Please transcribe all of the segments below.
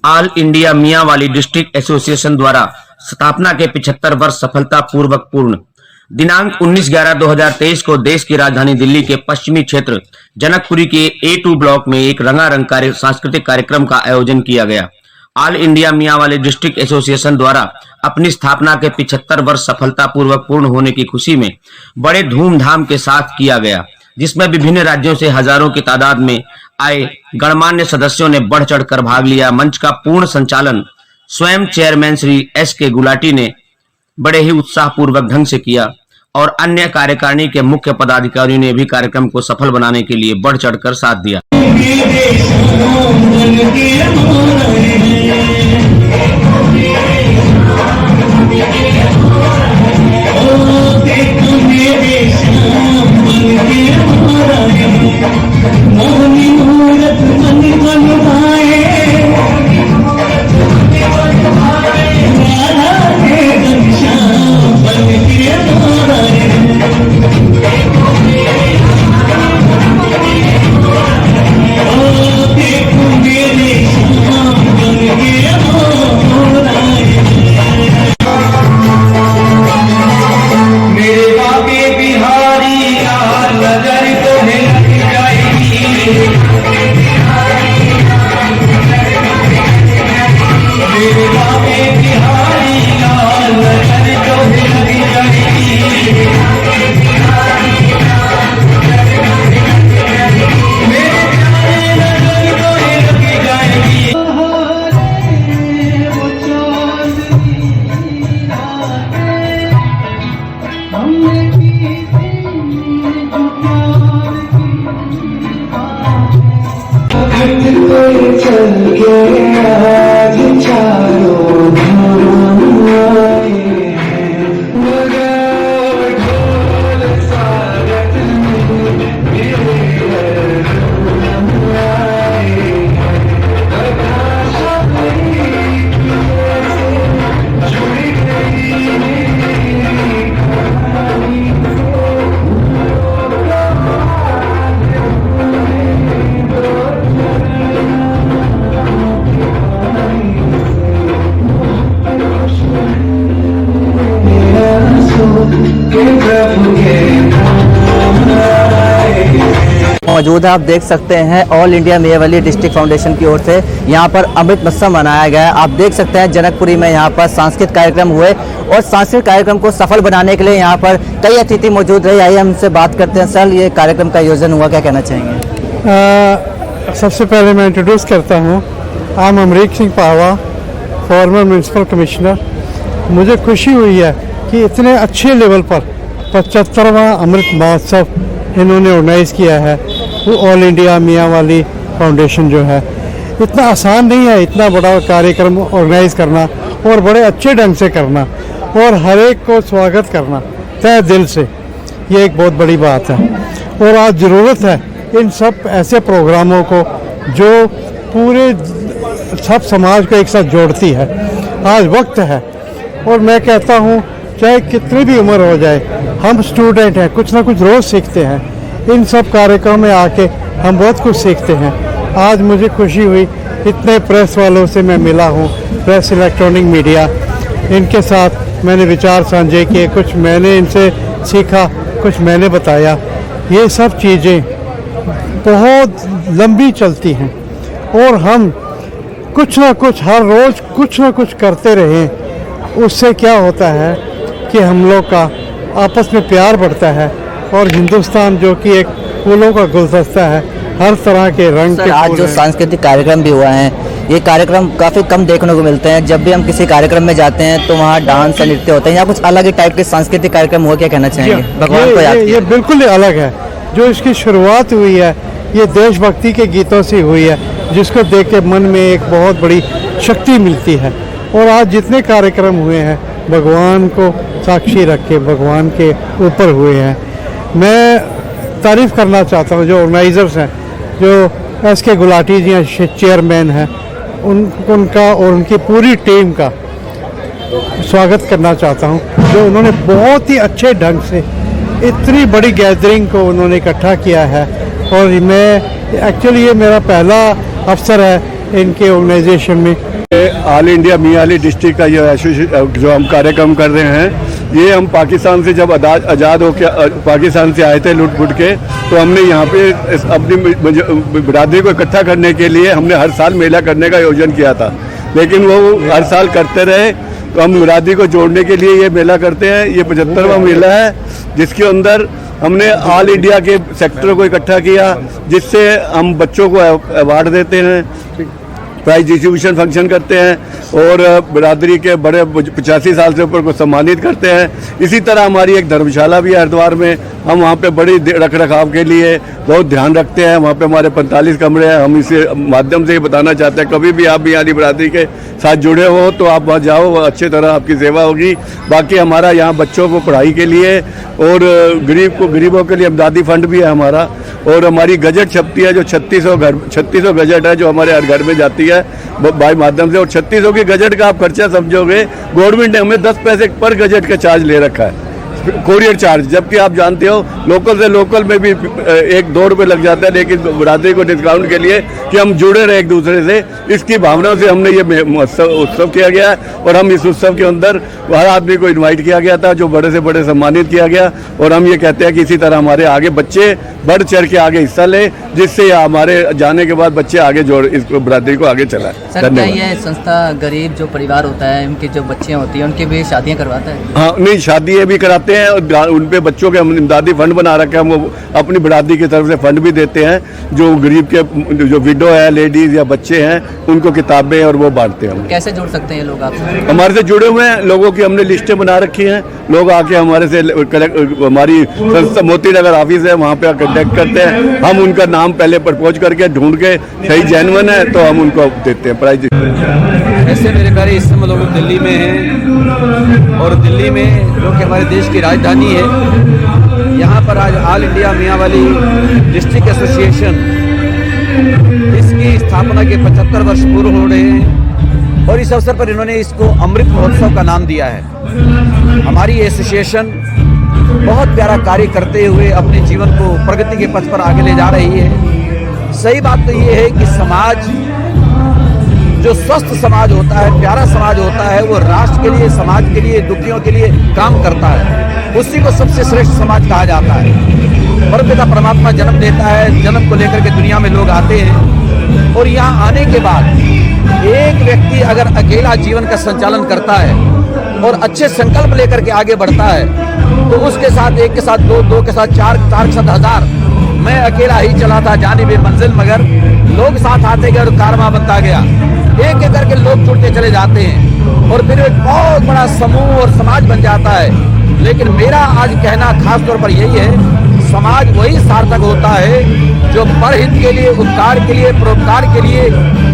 All India Mianwali district association द्वारा स्थापना के 75 वर्ष सफलतापूर्वक पूर्ण। दिनांक 19/11/2023 को देश की राजधानी दिल्ली के पश्चिमी क्षेत्र जनकपुरी के A2 ब्लॉक में एक रंगारंग सांस्कृतिक कार्यक्रम का आयोजन किया गया। All India Mianwali district association द्वारा अपनी स्थापना के 75 वर्ष सफलतापूर्वक पूर्ण होने की खुशी में बड़े धूमधाम के साथ किया गया, जिसमें विभिन्न राज्यों से हजारों की तादाद में आए गणमान्य सदस्यों ने बढ़ चढ़कर भाग लिया। मंच का पूर्ण संचालन स्वयं चेयरमैन श्री S.K. गुलाटी ने बड़े ही उत्साहपूर्वक ढंग से किया और अन्य कार्यकारिणी के मुख्य पदाधिकारियों ने भी कार्यक्रम को सफल बनाने के लिए बढ़ चढ़कर साथ दिया। मौजूद है, आप देख सकते हैं all India Mianwali district foundation की ओर से यहाँ पर अमृत महोत्सव मनाया गया है। आप देख सकते हैं जनकपुरी में यहाँ पर सांस्कृतिक कार्यक्रम हुए और सांस्कृतिक कार्यक्रम को सफल बनाने के लिए यहाँ पर कई अतिथि मौजूद रहे। आइए हमसे बात करते हैं। सर, ये कार्यक्रम का आयोजन हुआ, क्या कहना चाहेंगे? सबसे पहले मैं इंट्रोड्यूस करता हूँ, I am Amrik Singh Pawa, former municipal commissioner. मुझे खुशी हुई है कि इतने अच्छे लेवल पर 75वां अमृत महोत्सव इन्होंने ऑर्गेनाइज़ किया है। वो ऑल इंडिया मियांवाली फाउंडेशन जो है, इतना आसान नहीं है इतना बड़ा कार्यक्रम ऑर्गेनाइज़ करना और बड़े अच्छे ढंग से करना और हर एक को स्वागत करना तहे दिल से, ये एक बहुत बड़ी बात है। और आज ज़रूरत है इन सब ऐसे प्रोग्रामों को जो पूरे सब समाज को एक साथ जोड़ती है। आज वक्त है और मैं कहता हूँ चाहे कितनी भी उम्र हो जाए, हम स्टूडेंट हैं, कुछ ना कुछ रोज़ सीखते हैं। इन सब कार्यक्रमों में आके हम बहुत कुछ सीखते हैं। आज मुझे खुशी हुई, इतने प्रेस वालों से मैं मिला हूँ, प्रेस इलेक्ट्रॉनिक मीडिया, इनके साथ मैंने विचार साझे किए, कुछ मैंने इनसे सीखा, कुछ मैंने बताया। ये सब चीज़ें बहुत लंबी चलती हैं और हम कुछ ना कुछ हर रोज़ कुछ ना कुछ करते रहें। उससे क्या होता है कि हम लोग का आपस में प्यार बढ़ता है और हिंदुस्तान जो कि एक फूलों का गुलदस्ता है, हर तरह के रंग के आज जो सांस्कृतिक कार्यक्रम भी हुआ है, ये कार्यक्रम काफ़ी कम देखने को मिलते हैं। जब भी हम किसी कार्यक्रम में जाते हैं तो वहाँ डांस और नृत्य होते हैं, या कुछ अलग ही टाइप के सांस्कृतिक कार्यक्रम हुआ, क्या कहना चाहेंगे? भगवान को याद ये बिल्कुल अलग है। जो इसकी शुरुआत हुई है ये देशभक्ति के गीतों से हुई है, जिसको देख के मन में एक बहुत बड़ी शक्ति मिलती है। और आज जितने कार्यक्रम हुए हैं भगवान को साक्षी रख के भगवान के ऊपर हुए हैं। मैं तारीफ़ करना चाहता हूँ जो ऑर्गेनाइज़र्स हैं, जो S.K. गुलाटी जी हैं चेयरमैन हैं, उनका और उनकी पूरी टीम का स्वागत करना चाहता हूँ, जो उन्होंने बहुत ही अच्छे ढंग से इतनी बड़ी गैदरिंग को उन्होंने इकट्ठा किया है। और मैं एक्चुअली ये मेरा पहला अवसर है इनके ऑर्गेनाइजेशन में। ऑल इंडिया मियाँ डिस्ट्रिक्ट का ये जो हम कार्यक्रम कर रहे हैं, ये हम पाकिस्तान से जब आज़ाद होकर पाकिस्तान से आए थे लुट फुट के, तो हमने यहाँ पे अपनी बिरादरी को इकट्ठा करने के लिए हमने हर साल मेला करने का आयोजन किया था, लेकिन वो हर साल करते रहे। तो हम बिरादरी को जोड़ने के लिए ये मेला करते हैं। ये 75वां मेला है, जिसके अंदर हमने ऑल इंडिया के सेक्टर को इकट्ठा किया, जिससे हम बच्चों को अवार्ड देते हैं, प्राइज डिस्ट्रीब्यूशन फंक्शन करते हैं और बिरादरी के बड़े 85 साल से ऊपर को सम्मानित करते हैं। इसी तरह हमारी एक धर्मशाला भी है हरिद्वार में, हम वहाँ पे बड़ी रख रखाव के लिए बहुत ध्यान रखते हैं। वहाँ पे हमारे 45 कमरे हैं। हम इसे माध्यम से ही बताना चाहते हैं, कभी भी आप मियाँ बिरादरी के साथ जुड़े हो तो आप वहाँ जाओ, अच्छी तरह आपकी सेवा होगी। बाकी हमारा यहाँ बच्चों को पढ़ाई के लिए और गरीबों के लिए इमदादी फंड भी है हमारा, और हमारी गजट छपती है जो 3600 गजट है जो हमारे हर घर में जाती है बाई माध्यम से। और 3600 की गजट का आप खर्चा समझोगे, गवर्नमेंट ने हमें 10 पैसे पर गजट का चार्ज ले रखा है, कोरियर चार्ज, जबकि आप जानते हो लोकल से लोकल में भी 1-2 रुपये लग जाता है, लेकिन बिरादरी को डिस्काउंट के लिए कि हम जुड़े रहे एक दूसरे से, इसकी भावना से हमने ये उत्सव किया गया। और हम इस उत्सव के अंदर हर आदमी को इनवाइट किया गया था, जो बड़े से बड़े सम्मानित किया गया। और हम ये कहते हैं कि इसी तरह हमारे आगे बच्चे बढ़ चढ़ के आगे हिस्सा लें, जिससे हमारे जाने के बाद बच्चे आगे इस बिरादरी को आगे चलाएं। सर, क्या ये संस्था गरीब जो परिवार होता है, उनकी जो बच्चियाँ होती हैं, उनकी भी शादियाँ करवाता है? हाँ, नहीं, शादी भी कराते हैं और उन पे बच्चों के हम इमदादी फंड बना रखे हैं। हम वो अपनी बिरादरी की तरफ से फंड भी देते हैं, जो गरीब के जो विडो है, लेडीज या बच्चे हैं, उनको किताबें और वो बांटते हैं। कैसे जुड़ सकते हैं लोग आपसे? हमारे से जुड़े हुए हैं लोगों की हमने लिस्टें बना रखी हैं, लोग आके हमारे से हमारी संस्था मोती नगर ऑफिस है, वहाँ पे कंटेक्ट करते हैं। हम उनका नाम पहले प्रपोज करके ढूंढ के सही जेन्युइन है तो हम उनको देते हैं प्राइज। ऐसे मेरे प्यारे इस समय लोग दिल्ली में हैं, और दिल्ली में जो कि हमारे देश की राजधानी है, यहाँ पर आज ऑल इंडिया मियाँ वाली डिस्ट्रिक्ट एसोसिएशन, इसकी स्थापना के 75 वर्ष पूर्ण हो रहे हैं, और इस अवसर पर इन्होंने इसको अमृत महोत्सव का नाम दिया है। हमारी एसोसिएशन बहुत प्यारा कार्य करते हुए अपने जीवन को प्रगति के पथ पर आगे ले जा रही है। सही बात तो ये है कि समाज, जो स्वस्थ समाज होता है, प्यारा समाज होता है, वो राष्ट्र के लिए, समाज के लिए, दुखियों के लिए काम करता है, उसी को सबसे श्रेष्ठ समाज कहा जाता है। परमपिता परमात्मा जन्म देता है, जन्म को लेकर के दुनिया में लोग आते हैं, और यहाँ आने के बाद एक व्यक्ति अगर अकेला जीवन का संचालन करता है और अच्छे संकल्प लेकर के आगे बढ़ता है, तो उसके साथ एक के साथ दो के साथ चार के साथ 1000। मैं अकेला ही चला था जानिबे मंजिल, मगर लोग साथ आते गए और कारवां बनता गया। एक एक करके लोग जुड़ते चले जाते हैं और फिर एक बहुत बड़ा समूह और समाज बन जाता है। लेकिन मेरा आज कहना खास तौर पर यही है, समाज वही सार्थक होता है जो परहित के लिए, उपकार के लिए, परोपकार के लिए,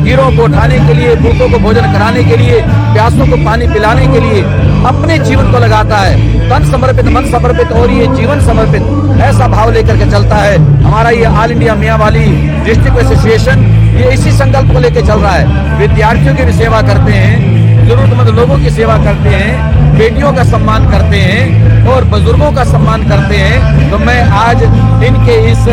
गिरों को उठाने के लिए, भूखों को भोजन कराने के लिए, प्यासों को पानी पिलाने के लिए अपने जीवन को लगाता है। तन समर्पित, मन समर्पित और ये जीवन समर्पित, ऐसा भाव लेकर के चलता है। हमारा ये ऑल इंडिया मियाँ वाली डिस्ट्रिक्ट एसोसिएशन ये इसी संकल्प को लेकर चल रहा है। विद्यार्थियों की भी सेवा करते हैं, जरूरतमंद लोगों की सेवा करते हैं, बेटियों का सम्मान करते हैं और बुजुर्गों का सम्मान करते हैं। तो मैं आज इनके इस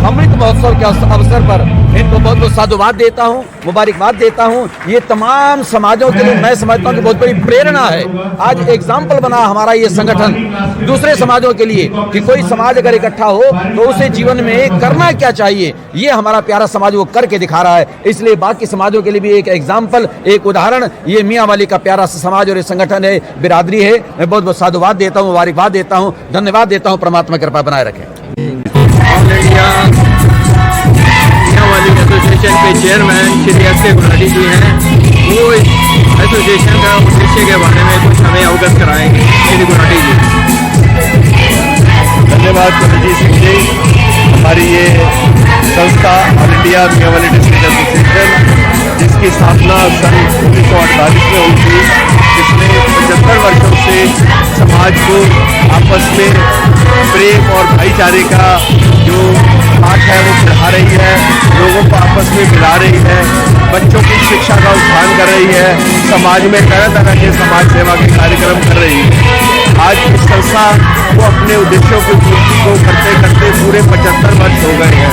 अमृत महोत्सव के अवसर पर इनको बहुत बहुत साधुवाद देता हूँ, मुबारकबाद देता हूँ। ये तमाम समाजों के लिए मैं समझता हूँ कि बहुत बड़ी प्रेरणा है। आज एग्जाम्पल बना हमारा ये संगठन दूसरे समाजों के लिए कि कोई समाज अगर इकट्ठा हो तो उसे जीवन में करना क्या चाहिए, ये हमारा प्यारा समाज वो करके दिखा रहा है। इसलिए बाकी समाजों के लिए भी एक एग्जाम्पल, एक उदाहरण ये मियाँ वाली का प्यारा समाज और ये संगठन है, बिरादरी है। मैं बहुत बहुत साधुवाद देता हूँ, मुबारकबाद देता हूँ, धन्यवाद देता हूँ। परमात्मा कृपा बनाए रखें। ऑल इंडिया मियाँ वाली एसोसिएशन के चेयरमैन श्री S.K. गुलाटी जी हैं, वो इस एसोसिएशन का उद्देश्य के बारे में कुछ हमें अवगत कराएंगे। श्री गुलाटी जी। धन्यवाद कमलजीत सिंह जी। हमारी ये संस्था ऑल इंडिया मियाँ वाली डिस्ट्रिक्ट एसोसिएशन, जिसकी स्थापना सन 1948 में हुई थी, जिसने 75 वर्षों से समाज को आपस में प्रेम और भाईचारे का जो पाठ है वो बढ़ा रही है, लोगों को आपस में मिला रही है, बच्चों की शिक्षा का उत्थान कर रही है, समाज में तरह तरह के समाज सेवा के कार्यक्रम कर रही है। आज इस संस्था को अपने उद्देश्यों की पूर्ति को करते करते पूरे 75 वर्ष हो गए हैं।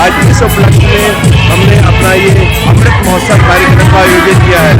आज इस उपलक्ष्य में हमने अपना ये अमृत महोत्सव कार्यक्रम का आयोजन किया है।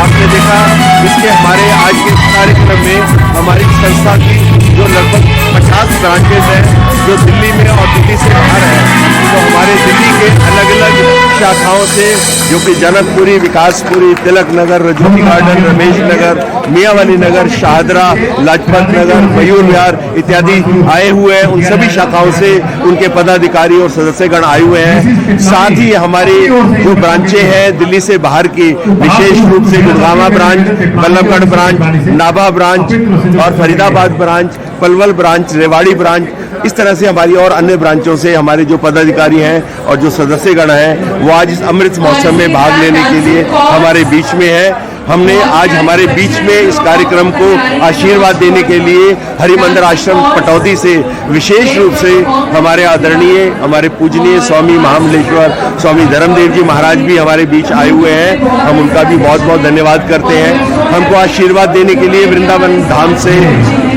आपने देखा इसके हमारे आज के कार्यक्रम में हमारी संस्था की जो लगभग 50 ब्रांचेज हैं जो दिल्ली में और दिल्ली से बाहर हैं, तो हमारे दिल्ली के अलग अलग शाखाओं से जो कि जनकपुरी, विकासपुरी, तिलक नगर, रजूरी गार्डन, रमेश नगर, मियावाली नगर, शाहदरा, लाजपत नगर, मयूर विहार इत्यादि आए हुए हैं। उन सभी शाखाओं से उनके पदाधिकारी और सदस्यगण आए हुए हैं। साथ ही हमारी जो ब्रांचें हैं दिल्ली से बाहर की, विशेष रूप से Gurgaon branch, Ballabhgarh branch, Nabha branch और Faridabad branch, Palwal branch, Rewari branch, इस तरह से हमारी और अन्य ब्रांचों से हमारे जो पदाधिकारी हैं और जो सदस्यगण हैं वो आज इस अमृत महोत्सव में भाग लेने के लिए हमारे बीच में है। हमने आज हमारे बीच में इस कार्यक्रम को आशीर्वाद देने के लिए हरिमंदिर आश्रम पटौदी से विशेष रूप से हमारे आदरणीय, हमारे पूजनीय स्वामी महामंडलेश्वर स्वामी धर्मदेव जी महाराज भी हमारे बीच आए हुए हैं। हम उनका भी बहुत बहुत धन्यवाद करते हैं। हमको आशीर्वाद देने के लिए वृंदावन धाम से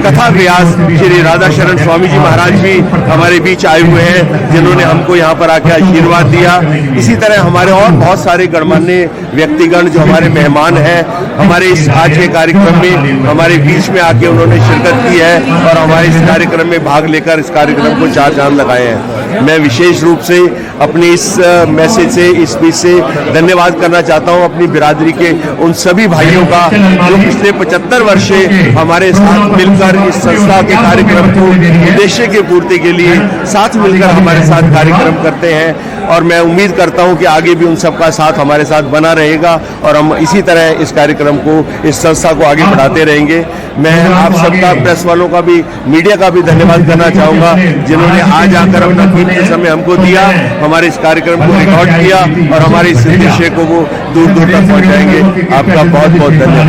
कथा व्यास श्री राधा शरण स्वामी जी महाराज भी हमारे बीच आए हुए हैं, जिन्होंने हमको यहाँ पर आके आशीर्वाद दिया। इसी तरह हमारे और बहुत सारे गणमान्य व्यक्तिगण जो हमारे मेहमान हैं, हमारे इस आज के कार्यक्रम में हमारे बीच में आके उन्होंने शिरकत की है और हमारे इस कार्यक्रम में भाग लेकर इस कार्यक्रम को चार चांद लगाए हैं। मैं विशेष रूप से अपनी इस मैसेज से, इस स्पीच से धन्यवाद करना चाहता हूं अपनी बिरादरी के उन सभी भाइयों का जो पिछले 75 वर्ष से हमारे साथ मिलकर इस संस्था के कार्यक्रम को उद्देश्य की पूर्ति के लिए साथ मिलकर हमारे साथ कार्यक्रम करते हैं। और मैं उम्मीद करता हूं कि आगे भी उन सबका साथ हमारे साथ बना रहेगा और हम इसी तरह इस कार्यक्रम को, इस संस्था को आगे बढ़ाते रहेंगे। मैं आप सबका, प्रेस वालों का भी, मीडिया का भी धन्यवाद करना चाहूंगा, जिन्होंने आज आकर अपना कीमती समय हमको दिया, हमारे इस कार्यक्रम को रिकॉर्ड किया और हमारे इस उद्देश्य को वो दूर दूर तक पहुंचाएंगे। आपका बहुत बहुत धन्यवाद।